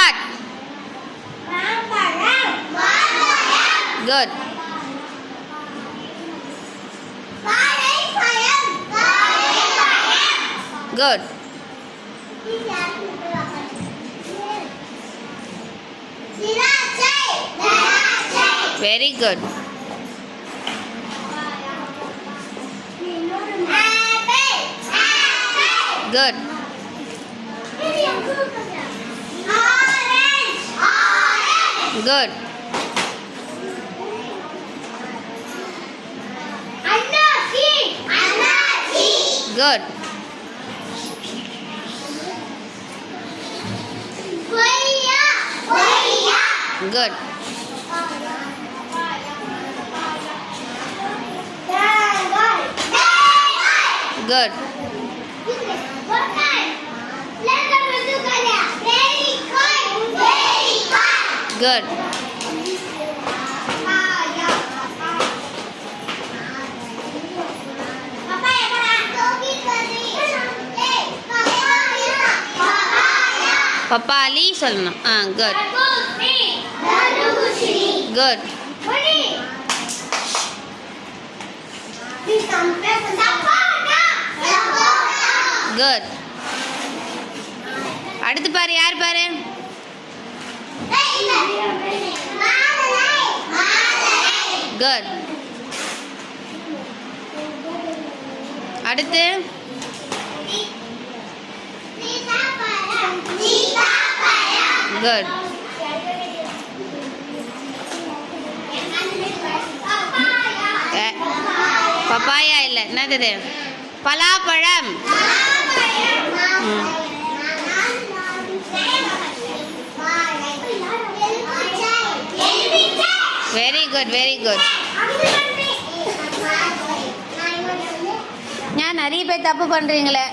Start. Good. Good. Very good. Good. Good. Good. Good. Good. Good. Papali சொல்லணும். Good. Good. Good. அடுத்து பாரு, யார் பாரு? Good. அடுத்து Good. பப்பாயா இல்லை, என்னது? பலாப்பழம். Very good, very good. நான் நிறைய பேர் தப்பு பண்ணுறீங்களே.